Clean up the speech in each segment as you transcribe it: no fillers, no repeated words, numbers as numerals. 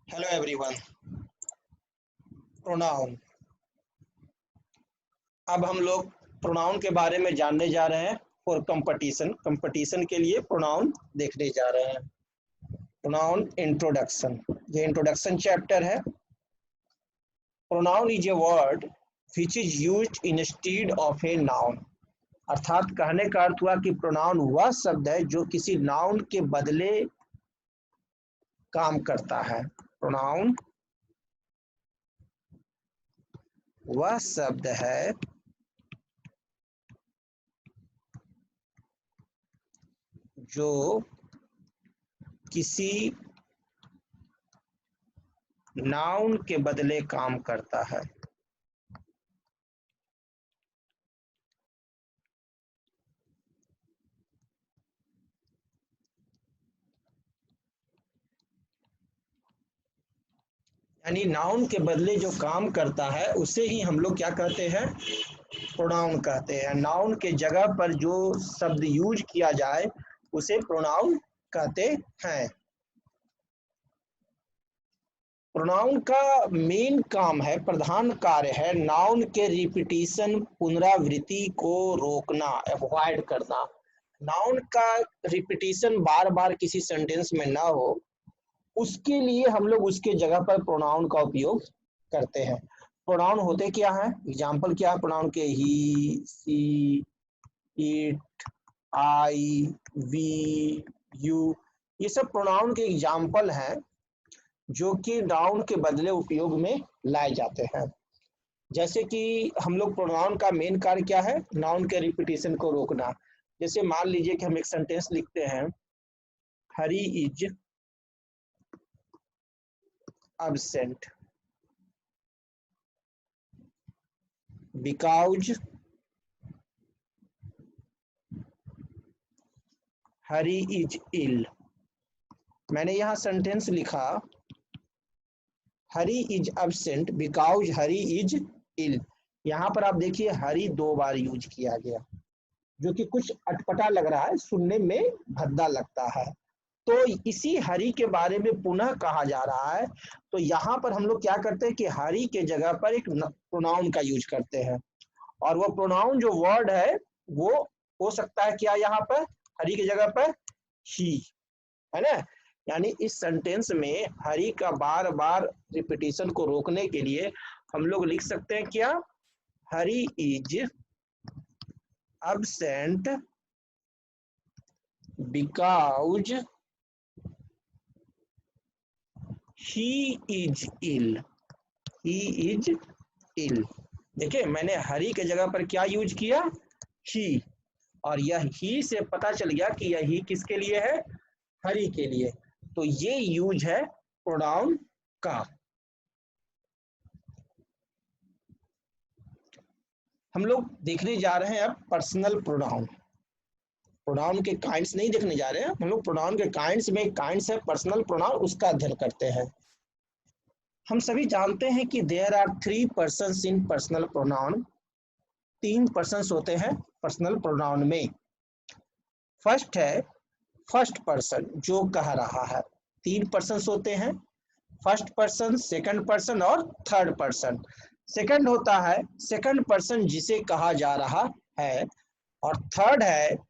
Hello everyone. Pronoun. अब हम लोग प्रोनाउन के बारे में जानने जा रहे हैं फॉर कंपटीशन के लिए प्रोनाउन देखने जा रहे हैं। प्रोनाउन इंट्रोडक्शन, ये इंट्रोडक्शन चैप्टर है। Pronoun is a word which is used instead of a noun. अर्थात कहने का अर्थ हुआ कि प्रोनाउन वह शब्द है जो किसी नाउन के बदले काम करता है। प्रोनाउन वह शब्द है जो किसी नाउन के बदले काम करता है। यानी नाउन के बदले जो काम करता है उसे ही हम लोग क्या कहते हैं, प्रोनाउन कहते हैं। नाउन के जगह पर जो शब्द यूज किया जाए उसे प्रोनाउन कहते हैं। प्रोनाउन का मेन काम है, प्रधान कार्य है नाउन के रिपीटिशन, पुनरावृत्ति को रोकना, अवॉइड करना। नाउन का रिपीटिशन बार बार किसी सेंटेंस में ना हो, उसके लिए हम लोग उसके जगह पर प्रोनाउन का उपयोग करते हैं। प्रोनाउन होते क्या है, एग्जाम्पल क्या है प्रोनाउन के? ही, she, it, I, we, you, ये सब प्रोनाउन के एग्जाम्पल हैं जो कि नाउन के बदले उपयोग में लाए जाते हैं। जैसे कि हम लोग प्रोनाउन का मेन कार्य क्या है, नाउन के रिपीटिशन को रोकना। जैसे मान लीजिए कि हम एक सेंटेंस लिखते हैं, Hari is absent because Hari is ill. मैंने यहाँ सेंटेंस लिखा Hari is absent because Hari is ill. यहाँ पर आप देखिए हरी 2 बार यूज किया गया, जो कि कुछ अटपटा लग रहा है, सुनने में भद्दा लगता है। तो इसी हरी के बारे में पुनः कहा जा रहा है। तो यहाँ पर हम लोग क्या करते हैं कि हरी के जगह पर एक प्रोनाउन का यूज करते हैं, और वो प्रोनाउन जो वर्ड है वो हो सकता है क्या, यहाँ पर हरी की जगह पर ही, है ना। यानी इस सेंटेंस में हरी का बार बार रिपीटिशन को रोकने के लिए हम लोग लिख सकते हैं क्या, हरी is absent because he is ill। he is ill। देखिए मैंने हरी के जगह पर क्या यूज किया, ही, और यह ही से पता चल गया कि यह ही किसके लिए है, हरी के लिए। तो ये यूज है प्रोनाउन का। हम लोग देखने जा रहे हैं अब पर्सनल प्रोनाउन। प्रोनाउन के काइंड्स नहीं देखने जा रहे हैं हम लोग, प्रोनाउन के काइंड्स में काइंड्स है पर्सनल प्रोनाउन, उसका अध्ययन करते हैं। हम सभी जानते हैं कि there are 3 persons in personal pronoun. 3 persons होते हैं पर्सनल प्रोनाउन में। फर्स्ट है फर्स्ट पर्सन, जो कह रहा है। 3 पर्सन्स होते हैं, फर्स्ट पर्सन, सेकंड पर्सन और थर्ड पर्सन। सेकंड होता है सेकंड पर्सन जिसे कहा जा रहा है, और थर्ड है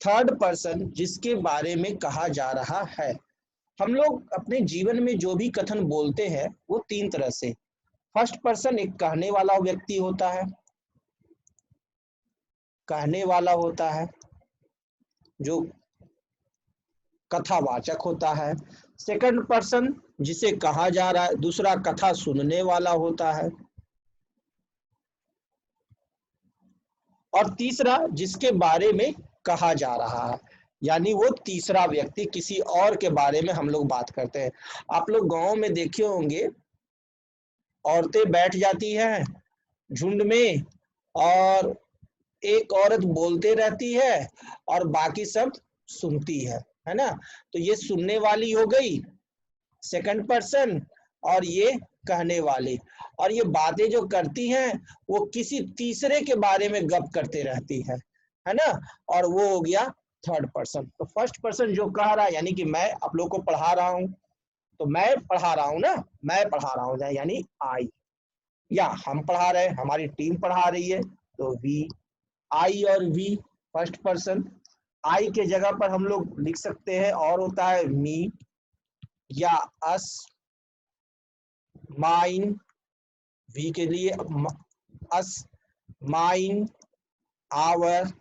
थर्ड पर्सन जिसके बारे में कहा जा रहा है। हम लोग अपने जीवन में जो भी कथन बोलते हैं वो 3 तरह से। फर्स्ट पर्सन एक कहने वाला व्यक्ति होता है, कहने वाला होता है जो कथावाचक होता है। सेकंड पर्सन जिसे कहा जा रहा है, दूसरा कथा सुनने वाला होता है, और तीसरा जिसके बारे में कहा जा रहा है, यानी वो तीसरा व्यक्ति, किसी और के बारे में हम लोग बात करते हैं। आप लोग गांव में देखे होंगे, औरतें बैठ जाती हैं झुंड में और एक औरत बोलते रहती है और बाकी सब सुनती है ना। तो ये सुनने वाली हो गई सेकंड पर्सन, और ये कहने वाली, और ये बातें जो करती हैं वो किसी तीसरे के बारे में गप करते रहती है ना, और वो हो गया थर्ड पर्सन। तो फर्स्ट पर्सन जो कह रहा है, यानी कि मैं आप लोग को पढ़ा रहा हूँ, तो मैं पढ़ा रहा हूं ना, मैं पढ़ा रहा हूं यानी आई, या हम पढ़ा रहे हैं, हमारी टीम पढ़ा रही है, तो वी। आई और वी फर्स्ट पर्सन। आई के जगह पर हम लोग लिख सकते हैं और होता है मी या अस, माइन, वी के लिए अस, माइन, आवर,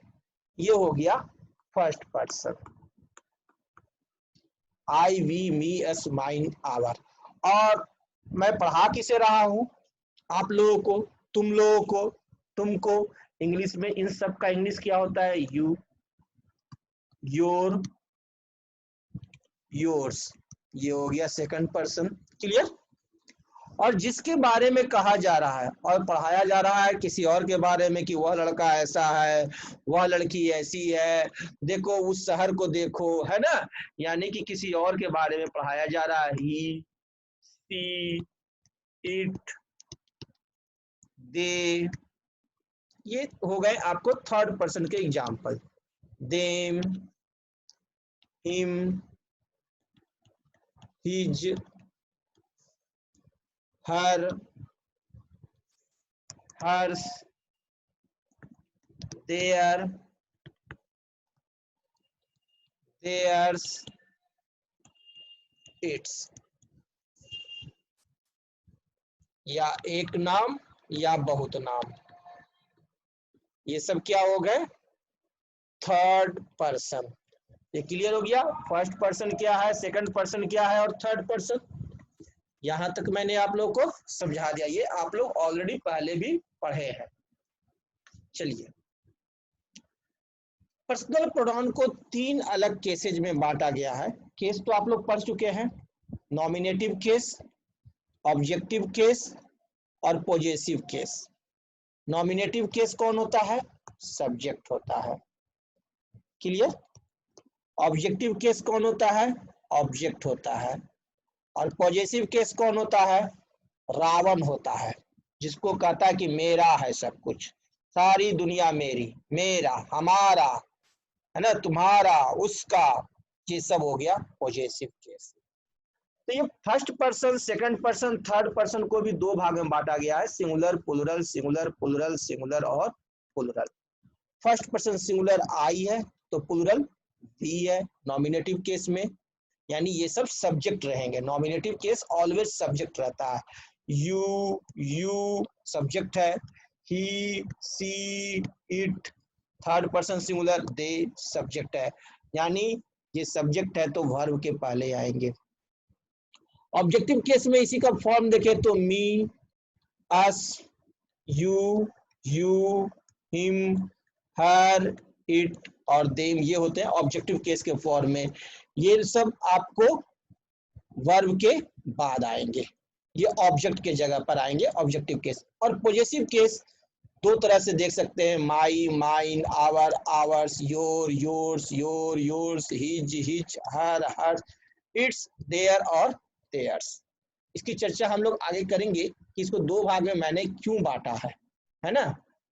ये हो गया first person. I, we, me, us, mine, our. और मैं पढ़ा किसे रहा हूं? आप लोगों को, तुम लोगों को, तुमको। इंग्लिश में इन सब का इंग्लिश क्या होता है? You, your, yours. ये हो गया सेकंड पर्सन। क्लियर? और जिसके बारे में कहा जा रहा है और पढ़ाया जा रहा है किसी और के बारे में कि वह लड़का ऐसा है, वह लड़की ऐसी है, देखो उस शहर को देखो, है ना, यानी कि किसी और के बारे में पढ़ाया जा रहा है। ही, सी, इट, दे, ये हो गए आपको थर्ड पर्सन के example. Them, him, his, her, hers, their, theirs, its. या एक नाम या बहुत नाम, ये सब क्या हो गए? Third person. ये क्लियर हो गया? फर्स्ट पर्सन क्या है, सेकंड पर्सन क्या है और थर्ड पर्सन। यहां तक मैंने आप लोग को समझा दिया, ये आप लोग ऑलरेडी पहले भी पढ़े हैं। चलिए, पर्सनल प्रोनाउन को तीन अलग केसेज में बांटा गया है। केस तो आप लोग पढ़ चुके हैं, नॉमिनेटिव केस, ऑब्जेक्टिव केस और पॉजेसिव केस। नॉमिनेटिव केस कौन होता है? सब्जेक्ट होता है। क्लियर? ऑब्जेक्टिव केस कौन होता है? ऑब्जेक्ट होता है। और पॉजेसिव केस कौन होता है? रावण होता है, जिसको कहता है कि मेरा है सब कुछ, सारी दुनिया मेरी, मेरा, हमारा, है ना, तुम्हारा, उसका, ये सब हो गया पॉजेसिव केस। तो ये first person, second person, third person को भी दो भाग में बांटा गया है, singular, plural, singular, plural, singular और प्लुरल। फर्स्ट पर्सन सिंगुलर आई है तो प्लुरल वी है नॉमिनेटिव केस में, यानी ये सब सब्जेक्ट रहेंगे। नॉमिनेटिव केस ऑलवेज सब्जेक्ट रहता है। यू सब्जेक्ट है, he, she, it, third person singular they subject है, यानी ये सब्जेक्ट है तो वर्ब के पहले आएंगे। ऑब्जेक्टिव केस में इसी का फॉर्म देखें तो मी, us, you, him, her, it और देम, ये होते हैं ऑब्जेक्टिव केस के फॉर्म में। ये सब आपको वर्ब के बाद आएंगे, ये ऑब्जेक्ट के जगह पर आएंगे ऑब्जेक्टिव केस। और पॉजेसिव केस दो तरह से देख सकते हैं, my, mine, our, ours, your, yours, yours, his, her, its, their और देयर्स। इसकी चर्चा हम लोग आगे करेंगे कि इसको दो भाग में मैंने क्यों बांटा है ना,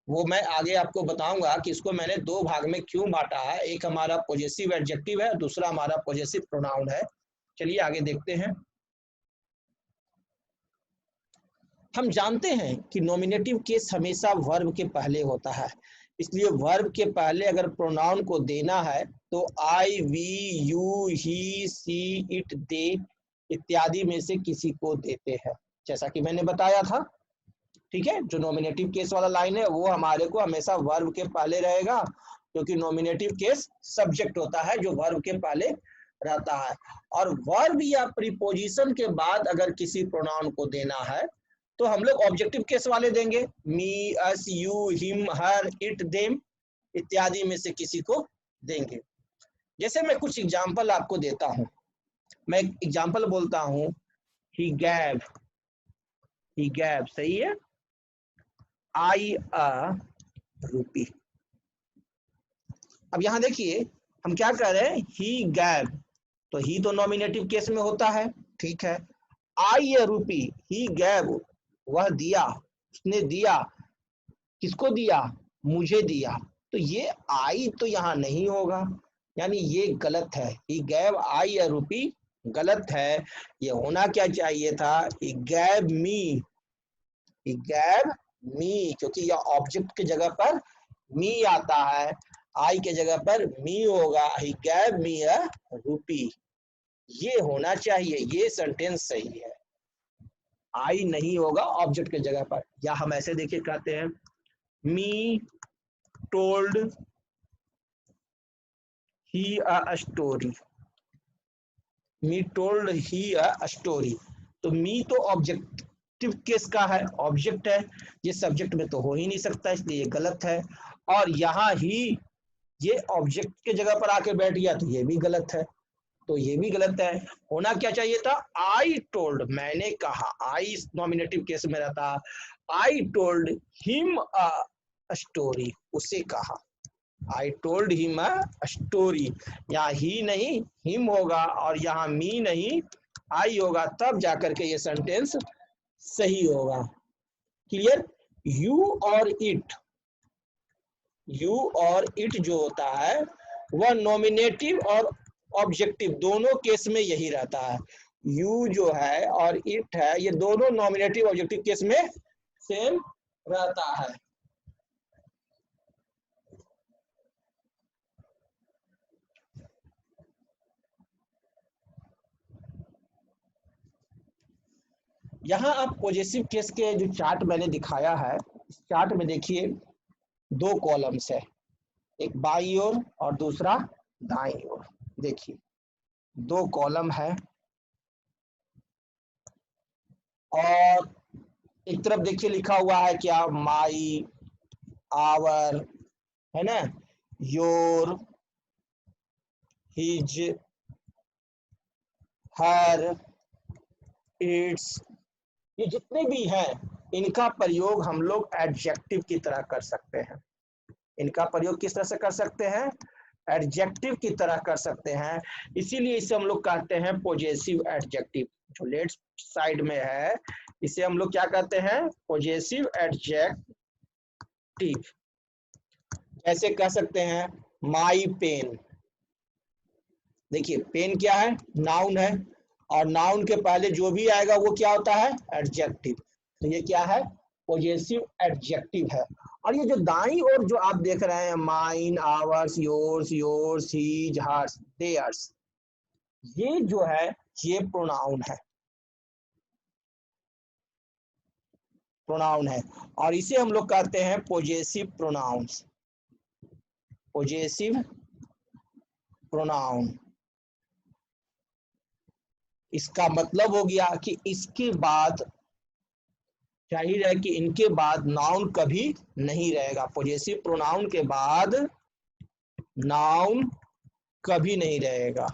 वो मैं आगे आपको बताऊंगा कि इसको मैंने दो भाग में क्यों बांटा है। एक हमारा पॉजेसिव एडजेक्टिव है, दूसरा हमारा पॉजेसिव प्रोनाउन है। चलिए आगे देखते हैं। हम जानते हैं कि नॉमिनेटिव केस हमेशा वर्ब के पहले होता है, इसलिए वर्ब के पहले अगर प्रोनाउन को देना है तो I, we, you, he, she, it, they इत्यादि में से किसी को देते हैं, जैसा कि मैंने बताया था। ठीक है, जो नॉमिनेटिव केस वाला लाइन है वो हमारे को हमेशा वर्ब के पहले रहेगा, क्योंकि नॉमिनेटिव केस सब्जेक्ट होता है जो वर्ब के पहले रहता है। और वर्ब या प्रीपोजिशन के बाद अगर किसी प्रोनाउन को देना है तो हम लोग ऑब्जेक्टिव केस वाले देंगे, me, us, you, him, her, it, them इत्यादि में से किसी को देंगे। जैसे मैं कुछ एग्जाम्पल आपको देता हूं, मैं एक एग्जाम्पल बोलता हूं, ही गैव, सही है, आई अ रूपी। अब यहां देखिए हम क्या कर रहे हैं, ही गैव, तो ही तो नॉमिनेटिव केस में होता है, ठीक है। आई अ रूपी, ही गैव, वह दिया, उसने दिया, किसको दिया, मुझे दिया, तो ये आई तो यहाँ नहीं होगा, यानी ये गलत है। ही गैव आई अ रूपी गलत है। ये होना क्या चाहिए था, he gave me, he gave me, क्योंकि यह ऑब्जेक्ट की जगह पर मी आता है, आई के जगह पर मी होगा, he gave me a rupee, ये होना चाहिए, ये सेंटेंस सही है। आई नहीं होगा ऑब्जेक्ट की जगह पर। या हम ऐसे देखिए कहते हैं, me told he a story, me told he a story. तो मी तो ऑब्जेक्टिव केस का है, ऑब्जेक्ट है, ये सब्जेक्ट में तो हो ही नहीं सकता, इसलिए ये गलत है। और यहाँ ही ये ऑब्जेक्ट के जगह पर आके बैठ गया, तो ये भी गलत है, तो ये भी गलत है। होना क्या चाहिए था, आई टोल्ड, मैंने कहा, आई नॉमिनेटिव केस में रहता, I told him a story, उसे कहा, I told him a story. यहाँ ही नहीं हिम होगा और यहाँ मी नहीं आई होगा, तब जाकर के ये सेंटेंस सही होगा। क्लियर। यू और इट, यू और इट जो होता है वह नॉमिनेटिव और ऑब्जेक्टिव दोनों केस में यही रहता है। यू जो है और इट है, ये दोनों नॉमिनेटिव ऑब्जेक्टिव केस में सेम रहता है। यहाँ आप पॉजिटिव केस के जो चार्ट मैंने दिखाया है, इस चार्ट में देखिए दो कॉलम्स है, एक बाईं ओर और दूसरा दाईं ओर। देखिए दो कॉलम है और एक तरफ देखिए लिखा हुआ है क्या, माई, आवर, है ना, योर, हिज, हर, इट्स, ये जितने भी हैं इनका प्रयोग हम लोग एडजेक्टिव की तरह कर सकते हैं। इनका प्रयोग किस तरह से कर सकते हैं, एडजेक्टिव की तरह कर सकते हैं। इसीलिए इसे हम लोग कहते हैं पॉजेसिव एडजेक्टिव। जो लेफ्ट साइड में है इसे हम लोग क्या कहते हैं, पॉजेसिव एडजेक्टिव। जैसे कह सकते हैं माई पेन, देखिए पेन क्या है, नाउन है, और नाउन के पहले जो भी आएगा वो क्या होता है, एडजेक्टिव। तो ये क्या है, पॉजेसिव एडजेक्टिव है। और ये जो दाईं ओर जो आप देख रहे हैं, mine, ours, yours, yours, his, hers, theirs, ये जो है ये प्रोनाउन है, प्रोनाउन है, और इसे हम लोग कहते हैं पॉजेसिव प्रोनाउंस, पॉजेसिव प्रोनाउन। इसका मतलब हो गया कि इसके बाद जाहिर है कि इनके बाद नाउन कभी नहीं रहेगा, पॉजेसिव प्रोनाउन के बाद नाउन कभी नहीं रहेगा।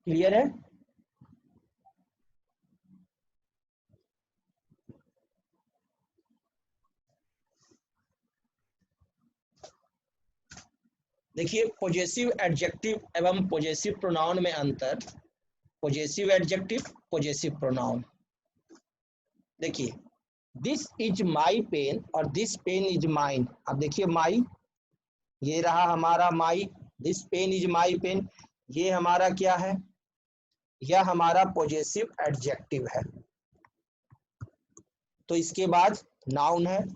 क्लियर है। देखिए पॉजेसिव एडजेक्टिव एवं पॉजेसिव प्रोनाउन में अंतर, पॉजेसिव एडजेक्टिव, पॉजेसिव प्रोनाउन। देखिए दिस इज माई पेन और दिस पेन इज माइन। अब देखिए माई, ये रहा हमारा my, this pen is my pen, ये हमारा क्या है, यह हमारा पॉजेसिव एडजेक्टिव है। तो इसके बाद नाउन है,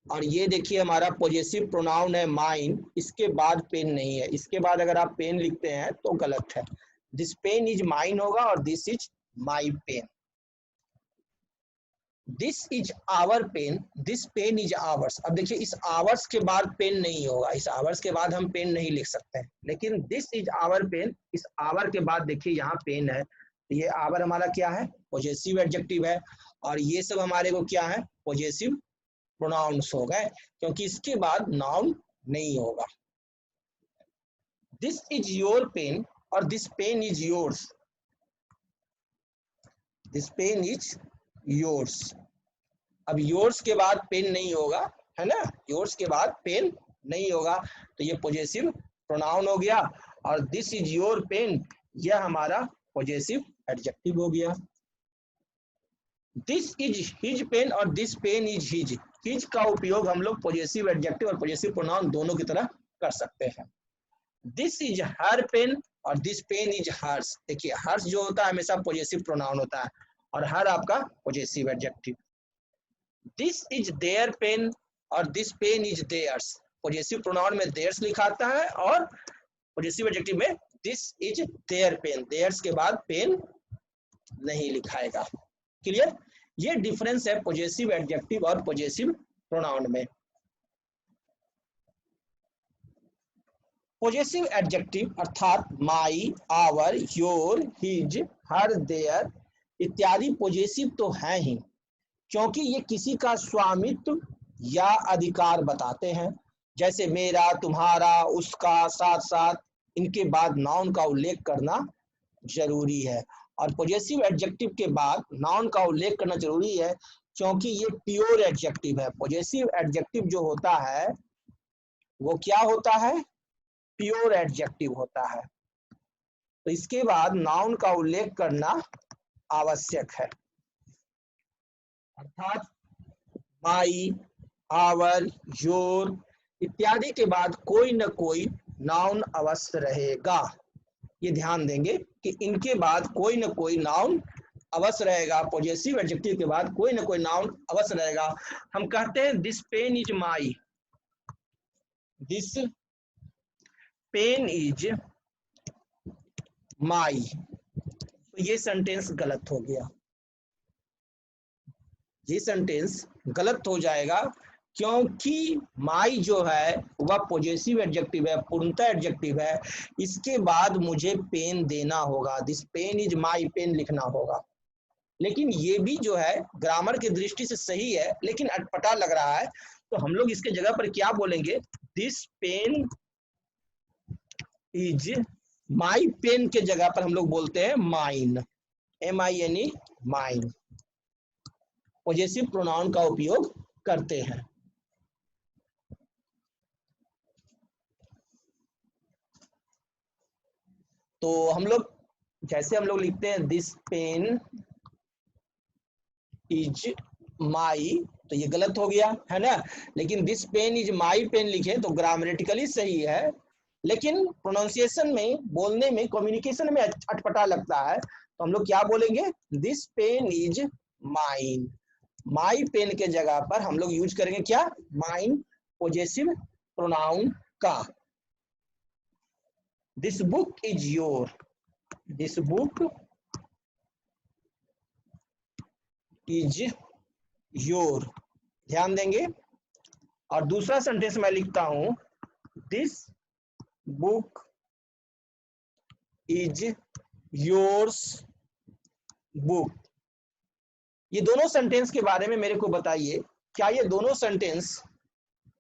और ये देखिए हमारा पॉजेसिव प्रोनाउन है माइन, इसके बाद पेन नहीं है, इसके बाद अगर आप पेन लिखते हैं तो गलत है, दिस पेन इज माइन होगा और this is my pen. This is our pen, this pen is ours. अब देखिए इस आवर्स के बाद पेन नहीं होगा, इस आवर्स के बाद हम पेन नहीं लिख सकते हैं, लेकिन दिस इज आवर पेन, इस आवर के बाद देखिए यहाँ पेन है, तो ये आवर हमारा क्या है, पॉजेसिव एडजेक्टिव है, और ये सब हमारे को क्या है, पॉजेसिव प्रोनाउंस हो गए, क्योंकि इसके बाद नाउन नहीं होगा। दिस इज योर पेन और this pen is yours, this pen is yours. अब योर्स के बाद पेन नहीं होगा, है ना, योर्स के बाद पेन नहीं होगा, तो ये पॉजेसिव प्रोनाउन हो गया, और दिस इज योर पेन यह हमारा पॉजेसिव एडजेक्टिव हो गया। दिस इज हिज पेन और this pen is his, his का उपयोग हम लोग पॉजेसिव एडजेक्टिव और पॉजेसिव प्रोनाउन दोनों की तरह कर सकते हैं। दिस इज हर पेन और दिस पेन इज हर्स। देखिए हर्स जो होता है हमेशा पॉजेसिव प्रोनाउन होता है और हर आपका possessive adjective. This is their pen और this pen is theirs. Possessive pronoun में देयर्स लिखा आता है और पॉजेसिव एडजेक्टिव में this is their pen, theirs के बाद पेन नहीं लिखाएगा। क्लियर? ये डिफरेंस है पॉजेसिव एडजेक्टिव और पॉजेसिव प्रोनाउन में। पॉजेसिव एडजेक्टिव अर्थात my, our, your, his, her, their इत्यादि पॉजेसिव तो हैं ही, क्योंकि ये किसी का स्वामित्व या अधिकार बताते हैं। जैसे मेरा, तुम्हारा, उसका, साथ साथ इनके बाद नाउन का उल्लेख करना जरूरी है। और पॉजेसिव एडजेक्टिव के बाद नाउन का उल्लेख करना जरूरी है क्योंकि ये प्योर एडजेक्टिव है। पॉजेसिव एडजेक्टिव जो होता है वो क्या होता है? प्योर एडजेक्टिव होता है। तो इसके बाद नाउन का उल्लेख करना आवश्यक है। अर्थात माई, आवर, योर इत्यादि के बाद कोई न कोई नाउन अवश्य रहेगा। ये ध्यान देंगे कि इनके बाद कोई न कोई नाउन अवश्य रहेगा। पॉजेसिव एडजेक्टिव के बाद कोई न कोई नाउन अवश्य रहेगा। हम कहते हैं this pen is my, this pen is my, तो ये सेंटेंस गलत हो गया। ये सेंटेंस गलत हो जाएगा क्योंकि माई जो है वह पॉजेसिव एडजेक्टिव है, पूर्णतः एडजेक्टिव है। इसके बाद मुझे पेन देना होगा, this pen is my pen लिखना होगा। लेकिन ये भी जो है ग्रामर की दृष्टि से सही है लेकिन अटपटा लग रहा है, तो हम लोग इसके जगह पर क्या बोलेंगे? This pen is my pen के जगह पर हम लोग बोलते हैं mine, MINE, mine. Possessive pronoun का उपयोग करते हैं। तो हम लोग जैसे हम लोग लिखते हैं दिस पेन इज माई, तो ये गलत हो गया है ना। लेकिन this pen is my pen लिखे तो ग्रामेटिकली सही है, लेकिन प्रोनाउंसिएशन में, बोलने में, कम्युनिकेशन में अटपटा लगता है। तो हम लोग क्या बोलेंगे? This pen is mine. My pen के जगह पर हम लोग यूज करेंगे क्या? माइन, पॉजेसिव प्रोनाउन का। This book is your, this book is your, ध्यान देंगे। और दूसरा सेंटेंस मैं लिखता हूं this book is yours book. ये दोनों सेंटेंस के बारे में मेरे को बताइए, क्या ये दोनों सेंटेंस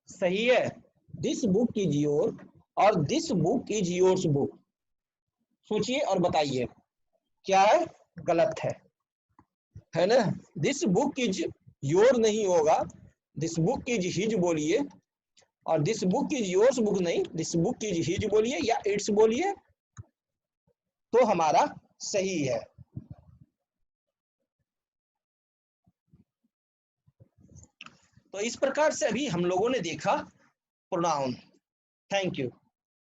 सही है? दिस बुक इज योर और this book is yours book. सोचिए और बताइए क्या है? गलत है ना। दिस बुक इज योर नहीं होगा, दिस बुक इज हिज बोलिए, और this book is yours book नहीं, दिस बुक इज हिज बोलिए या इट्स बोलिए, तो हमारा सही है। तो इस प्रकार से अभी हम लोगों ने देखा प्रोनाउन। Thank you.